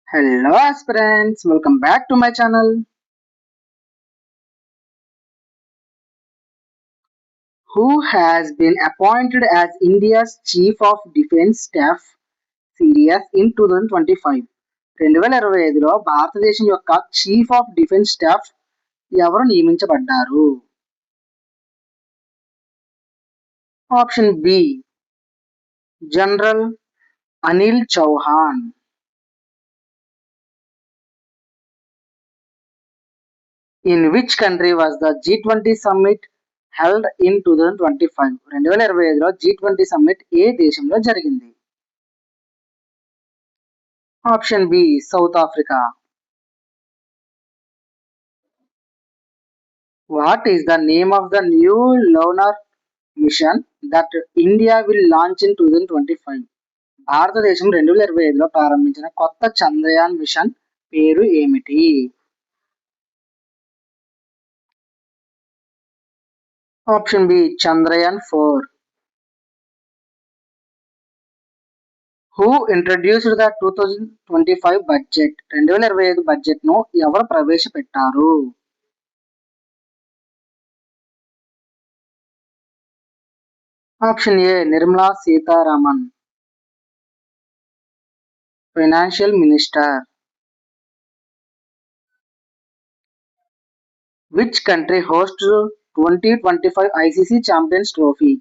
Hello aspirants, welcome back to my channel. Who has been appointed as India's Chief of Defence Staff Sirius in 2025? 2025లో భారతదేశం యొక్క chief of defence staff ఎవరు నియమించబడ్డారు? Option B general Anil Chauhan. In which country was the G20 summit held in 2025? 2025లో G20 summit ఏ దేశంలో జరిగింది? Option B South Africa. What is the name of the new lunar mission that India will launch in 2025? భారతదేశం 2025లో ప్రారంభించిన కొత్త Chandrayaan mission పేరు ఏమిటి? Option B Chandrayaan 4. Who introduced the 2025 budget? 2025 budget ను ఎవరు ప్రవేశపెట్టారు? Option A Nirmala Sitharaman, financial minister. Which country host 2025 ICC Champions Trophy?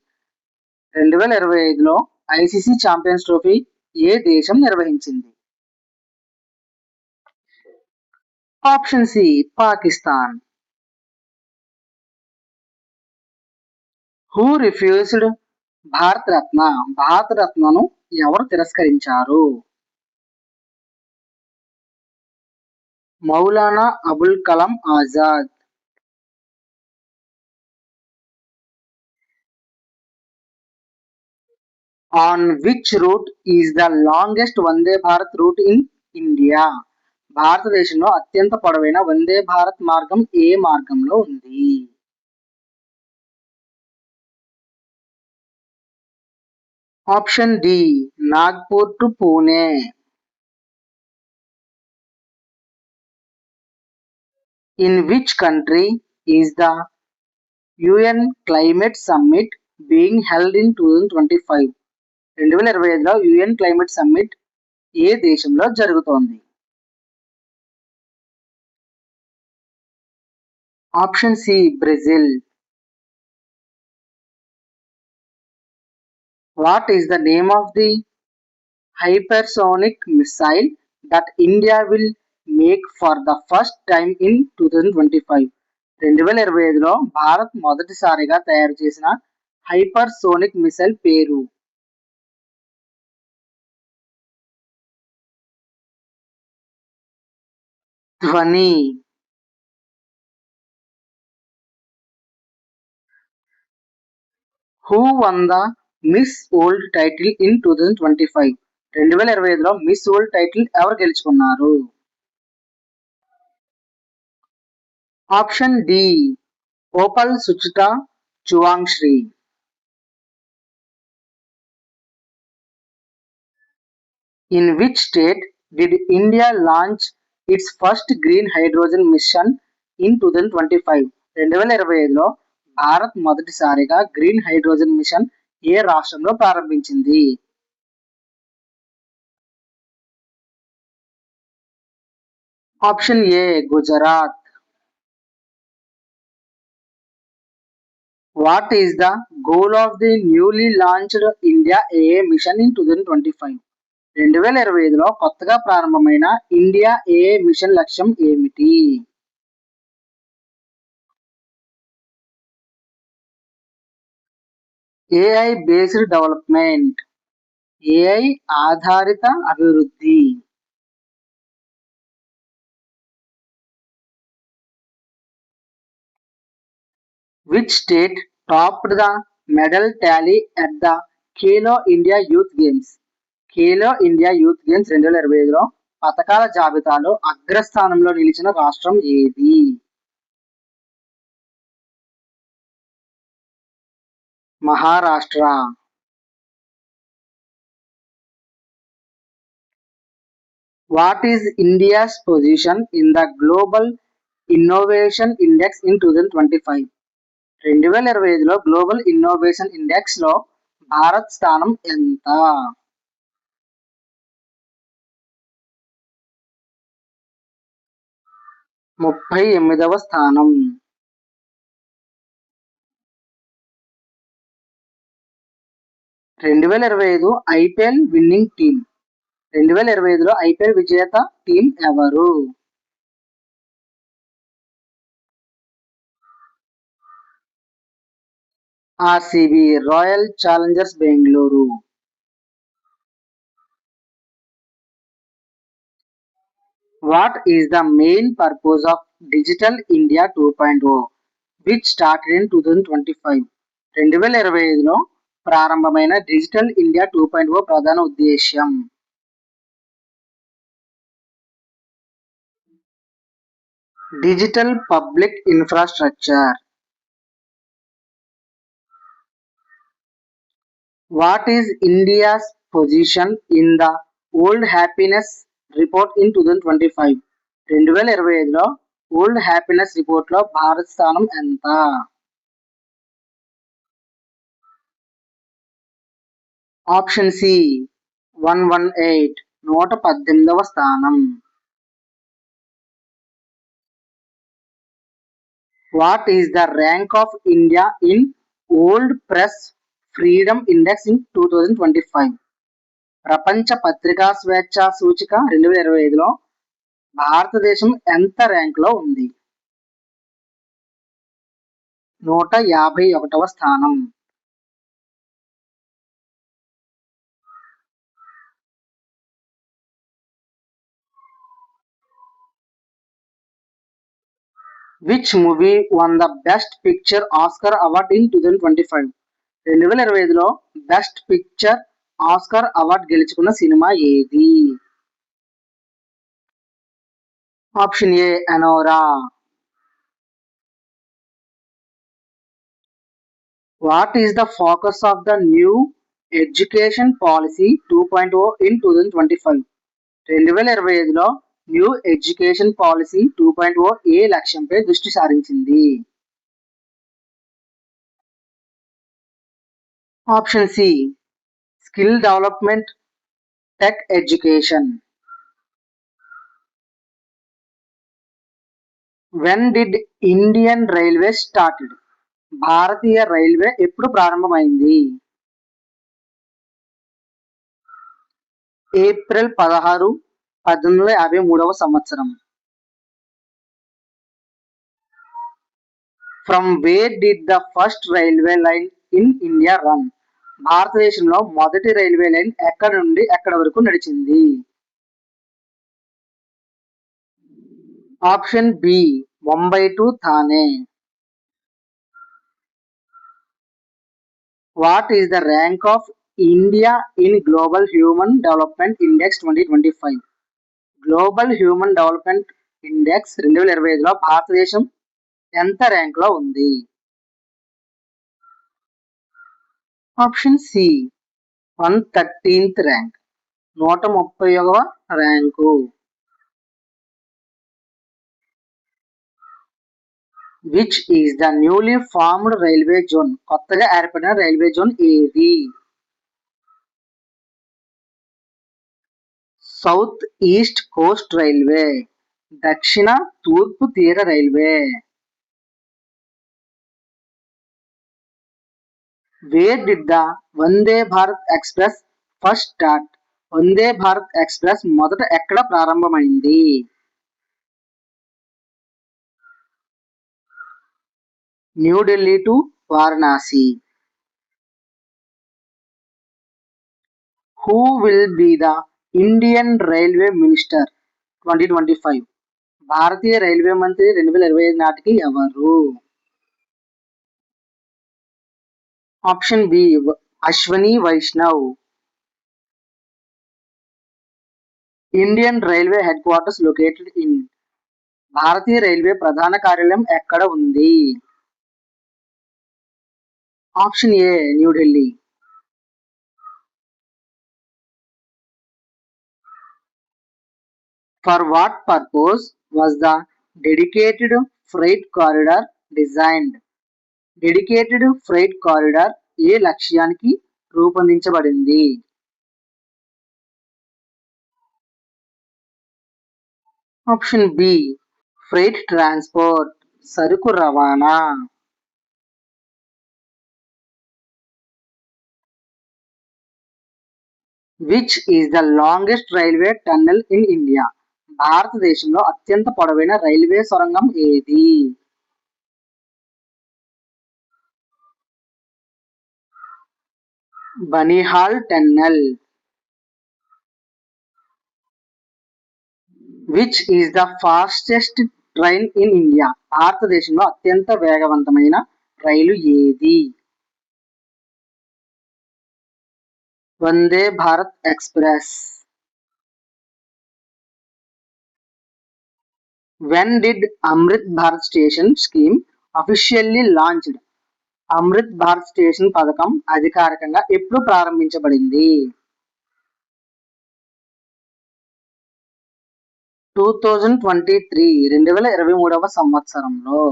2025లో ICC Champions Trophy ఏ దేశం నిర్వహించింది? Option C Pakistan. Who refused Bharat Ratna? భారత రత్నను ఎవరు తిరస్కరించారు? Maulana Abul Kalam Azad. On which route is the longest Vande Bharat route in India? భారతదేశంలో అత్యంత పొడవైన వందే భారత్ మార్గం ఏ మార్గంలో ఉంది? Option D Nagpur to Pune. In which country is the UN climate summit being held in 2025? 2025లో యుఎన్ క్లైమేట్ సమ్మిట్ ఏ దేశంలో జరుగుతోంది? Option C Brazil. What is the name of the hypersonic missile that India will make for the first time in 2025? 2025లో భారత్ మొదటిసారిగా తయారు చేసిన hypersonic missile పేరు? Dhvani. Who won the Miss World title in 2025? 2025లో Miss World title ఎవరు గెలుచుకున్నారు? Option D Opal Suchata Chuangsri. In which state did India launch its first green hydrogen mission in 2025? 2025లో భారత్ మొదటిసారిగా గ్రీన్ హైడ్రోజన్ మిషన్ ఏ రాష్ట్రంలో ప్రారంభించింది? Option A Gujarat. What is the goal of the newly launched India ఏఏ mission in 2025? 2025లో కొత్తగా ప్రారంభమైన India ఏఏ machine లక్ష్యం ఏమిటి? ఏఐ బేస్డ్ డెవలప్మెంట్, ఏఐ ఆధారిత అభివృద్ధి. Which state topped the medal tally at the Khelo India Youth Games? Khelo India Youth Games 2025లో పథకాల జాబితాలో అగ్రస్థానంలో నిలిచిన రాష్ట్రం ఏది? Maharashtra. What is India's position in the Global Innovation Index in 2025? 2025లో గ్లోబల్ ఇన్నోవేషన్ ఇండెక్స్ లో భారత్ స్థానం ఎంత? 38వ స్థానం. 2025 ఐపీఎల్ విన్నింగ్ టీం. 2025లో ఐపీఎల్ విజేత టీం ఎవరు? RCB, Royal Challengers Bengaluru. What is the main purpose of Digital India 2.0 which started in 2025? 2025లో ప్రారంభమైన డిజిటల్ ఇండియా 2.0 ప్రధాన ఉద్దేశ్యం. Digital public infrastructure. What is India's position in the World Happiness Report in 2025? 2025లో World Happiness రిపోర్ట్లో భారత్ స్థానం ఎంత? Option C 118, 118వ స్థానం. What is the rank of India in World Press Freedom Index in 2025? ప్రపంచ పత్రికా స్వేచ్ఛ సూచిక 2025లో భారతదేశం ఎంత ర్యాంకులో ఉంది? 151వ స్థానం. Which movie won the best picture Oscar award in 2025? 2025లో బెస్ట్ పిక్చర్ ఆస్కర్ అవార్డ్ గెలుచుకున్న సినిమా ఏది? Option A Anora. What is the focus of the new education policy 2.0 in 2025? 2025లో న్యూ ఎడ్యుకేషన్ పాలసీ 2.0 ఏ లక్ష్యంపై దృష్టి సారించింది? Option C skill development, tech education. When did Indian railway started? భారతీయ రైల్వే ఎప్పుడు ప్రారంభమైంది? ఏప్రిల్ 16, 1853వ సంవత్సరం. From where did the first railway line in India run? భారతదేశంలో మొదటి రైల్వే లైన్ ఎక్కడి నుండి ఎక్కడి వరకు నడిచింది? Option B Mumbai to Thane. What is the rank of India in Global Human Development Index 2025? Global Human Development Index 2025లో భారతదేశం ఎంత ర్యాంకులో ఉంది? ఆప్షన్ సి 113th ర్యాంక్, 130వ rank. Which is the newly formed railway zone? కొత్తగా ఏర్పడిన రైల్వే జోన్ ఏది? South East Coast Railway, దక్షిణ తూర్పు తీర రైల్వే. Where did the Vande Bharat express first start? Vande Bharat express మొదట ఎక్కడ ప్రారంభమైంది? New Delhi to Varanasi. Who will be the Indian railway minister 2025? Bharatiya railway మంత్రి 2025 నాటికి ఎవరు? Option B Ashwini Vaishnav. Indian railway head quarters located in? Bharatiya railway ప్రధాన కార్యాలయం ఎక్కడ ఉంది? Option A New Delhi. For what purpose was the dedicated freight corridor designed? Dedicated freight corridor ఏ లక్ష్యానికి రూపొందించబడింది? Option B freight transport సరుకు రవాణా. Which is the longest railway tunnel in India? భారతదేశంలో అత్యంత పొడవైన రైల్వే సొరంగం ఏది? Banihal tunnel. Which is the fastest train in India? భారతదేశంలో అత్యంత వేగవంతమైన రైలు ఏది? Vande Bharat express. When did Amrit Bharat station scheme officially launched? Amrit Bharat station పథకం అధికారికంగా ఎప్పుడు ప్రారంభించబడింది? 2023 2023 సంవత్సరంలో.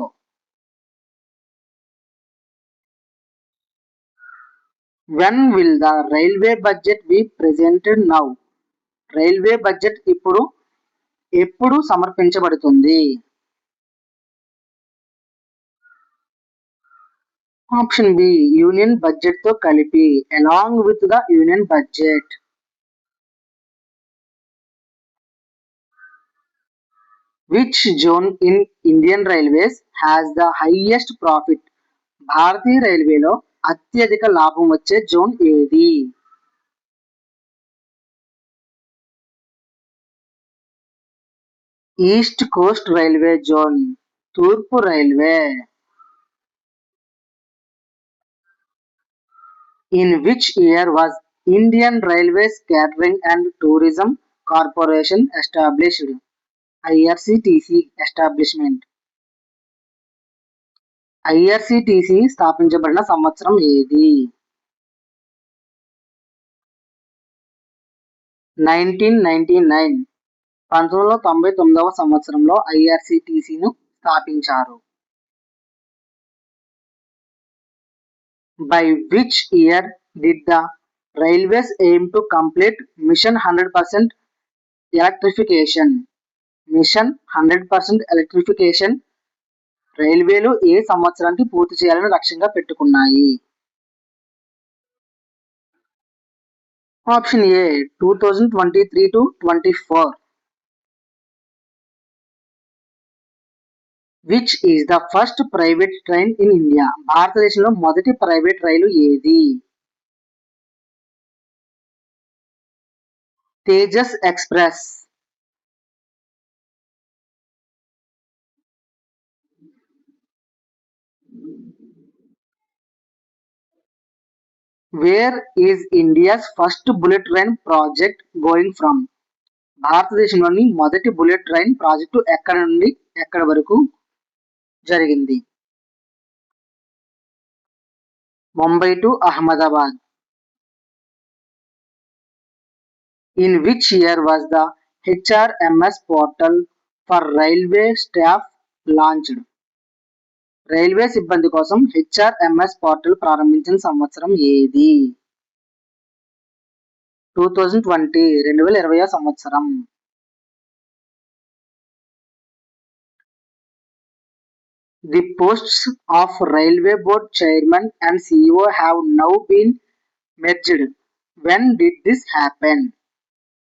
When will the railway budget be presented now? Railway budget ఎప్పుడు సమర్పించబడుతుంది? ఆప్షన్ బి యూనియన్ బడ్జెట్ తో కలిపి along with the union budget. Which zone in Indian railways has the highest profit? భారతీయ రైల్వేలో అత్యధిక లాభం వచ్చే జోన్ ఏది? East Coast railway zone. తూర్పు రైల్వే. In which year was Indian railways catering and tourism corporation established? IRCTC establishment. IRCTC స్థాపించబడిన సంవత్సరం ఏది? 1999 1999 సంవత్సరంలో ఐఆర్సిటిసిను స్థాపించారు. By which year did the railways aim to complete Mission 100% electrification? Mission 100% electrification రైల్వేలు ఏ సంవత్సరానికి పూర్తి చేయాలని లక్ష్యంగా పెట్టుకున్నాయి? Option A 2023 to 24. Which is the first private train in India? భారతదేశంలో మొదటి ప్రైవేట్ రైలు ఏది? Tejas express. Where is India's first bullet train project going from? భారతదేశంలోని మొదటి బుల్లెట్ ట్రైన్ ప్రాజెక్టు ఎక్కడ నుండి ఎక్కడి వరకు జరిగింది? Mumbai to Ahmedabad. In which year was the HRMS portal for railway staff launched? Railway సిబ్బంది కోసం హెచ్ఆర్ఎంఎస్ పోర్టల్ ప్రారంభించిన సంవత్సరం ఏది? 2020 సంవత్సరం. The posts of railway board chairman and CEO have now been merged. When did this happen?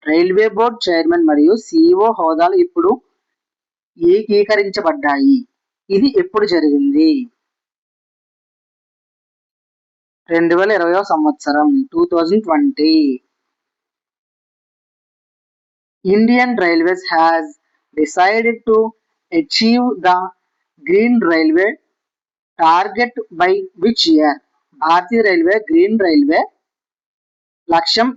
Railway board chairman మరియు CEO హోదాలు ఇప్పుడు ఏకీకరించబడ్డాయి. ఇది ఎప్పుడు జరిగింది? 2020 సంవత్సరం 2020. Indian Railways has decided to achieve the Green Railway target by which year? Bharatiya railway green railway లక్ష్యం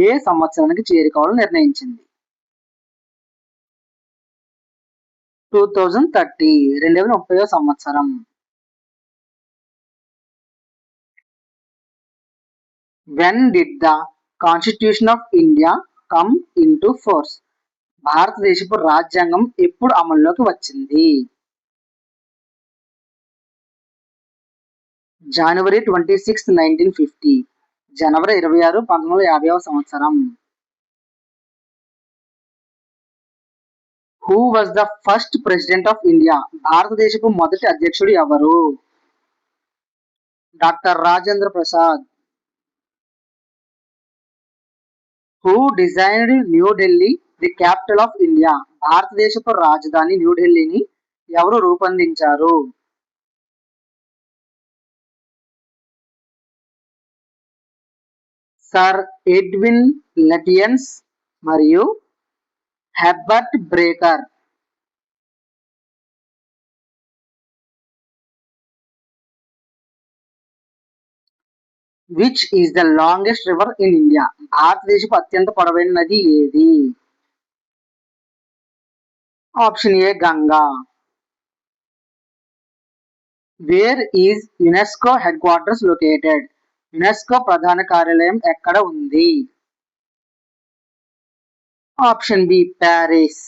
ఏ సంవత్సరానికి చేరుకోవాలని నిర్ణయించింది? 2030 సంవత్సరం. When did the Constitution of India come into force? భారతదేశపు రాజ్యాంగం ఎప్పుడు అమల్లోకి వచ్చింది? జనవరి 26, 1950. జనవరి 26, 1950వ సంవత్సరం. Who was the first president of India? భారతదేశపు మొదటి అధ్యక్షుడు ఎవరు? Doctor Rajendra Prasad. Who designed New Delhi the capital of India? భారతదేశపు రాజధాని న్యూఢిల్లీని ఎవరు రూపొందించారు? సర్ ఎడ్విన్ లెటియన్స్ మరియు Herbert Baker. Which is the longest river in India? భారతదేశపు అత్యంత పొడవైన నది ఏది? Option A Ganga. Where is UNESCO headquarters located? UNESCO ప్రధాన కార్యాలయం ఎక్కడ ఉంది? Option B Paris.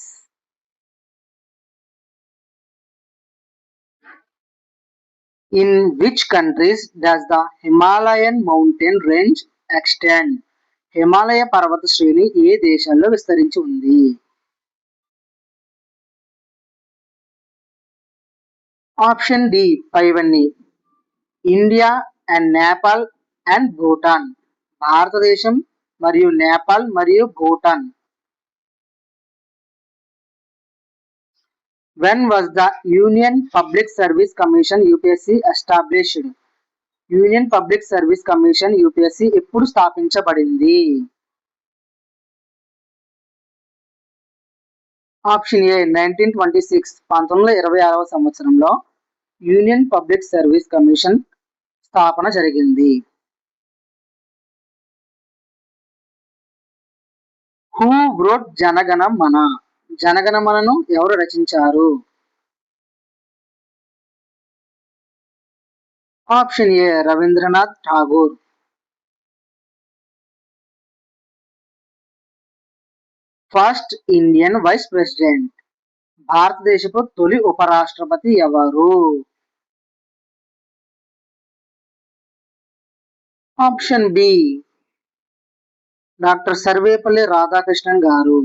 In which countries does the Himalayan mountain range extend? Himalaya పర్వత శ్రేణి ఏ దేశాల్లో విస్తరించి ఉంది? ఆప్షన్ డి పైవన్నీ. India and Nepal and Bhutan. భారతదేశం మరియు నేపాల్ మరియు Bhutan. When was the union public service commission UPSC established? Union public service commission UPSC ఎప్పుడు స్థాపించబడింది? ఆప్షన్ ఏ 1926, 1926వ సంవత్సరంలో యూనియన్ పబ్లిక్ సర్వీస్ కమిషన్ స్థాపన జరిగింది. హూ వ్రోట్ జనగణ మన? జనగణమనను ఎవరు రచించారు? Option A Rabindranath Tagore. First Indian vice president. భారతదేశపు తొలి ఉపరాష్ట్రపతి ఎవరు? Option B doctor Sarvepalli Radhakrishnan garu.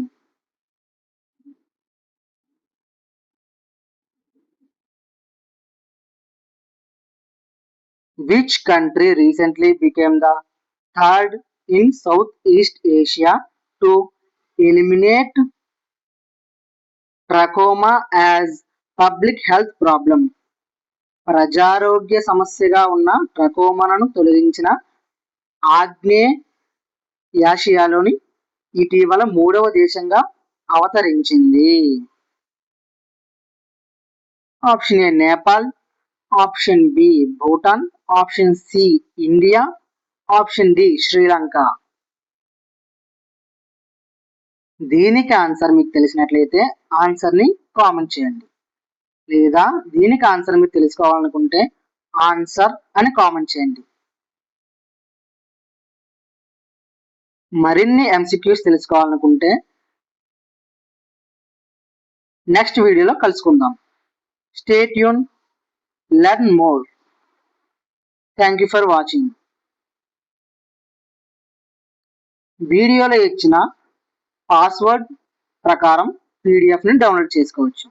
Which country recently became the third in Southeast Asia to eliminate trachoma as public health problem? ప్రజారోగ్య సమస్యగా ఉన్న ట్రకోమాను తొలగించిన ఆగ్నేయాసియాలోని ఇటీవల 3వ దేశంగా అవతరించింది. Option A Nepal, option B Bhutan, option C India, option D Sri Lanka. దీనికి ఆన్సర్ మీకు తెలిసినట్లయితే ఆన్సర్ని కామెంట్ చేయండి, లేదా దీనికి ఆన్సర్ మీరు తెలుసుకోవాలనుకుంటే ఆన్సర్ అని కామెంట్ చేయండి. మరిన్ని ఎంసీక్యూస్ తెలుసుకోవాలనుకుంటే నెక్స్ట్ వీడియోలో కలుసుకుందాం. Stay tune, learn more. Thank you for watching. వీడియోలో ఇచ్చిన పాస్వర్డ్ ప్రకారం పీడిఎఫ్ని డౌన్లోడ్ చేసుకోవచ్చు.